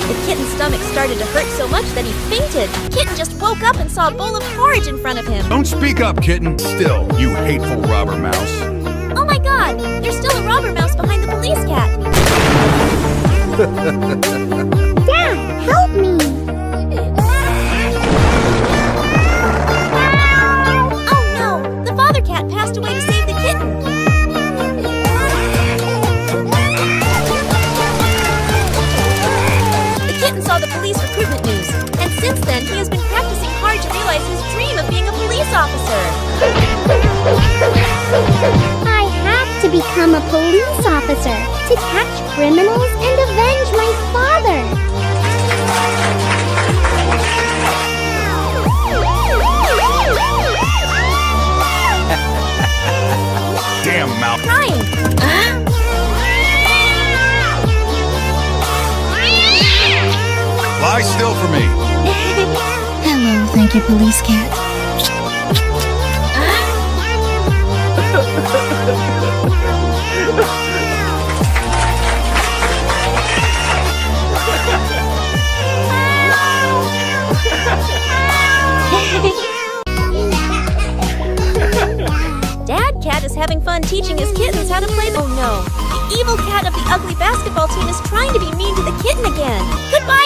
The kitten's stomach started to hurt so much that he fainted. Kitten just woke up and saw a bowl of porridge in front of him. Don't speak up, Kitten. Still, you hateful robber mouse. Oh my god, there's still a robber mouse behind the police cat. Dad, help me! Oh no, the father cat passed away to save the kitten. The kitten saw the police recruitment news, and since then he has been practicing hard to realize his dream of being a police officer. I have to become a police officer to catch criminals and avenge my father. Damn mouth. Crying. Lie still for me. Hello, thank you, police cat. Dad Cat is having fun teaching his kittens how to play the— Oh no, the evil cat of the ugly basketball team is trying to be mean to the kitten again. Goodbye!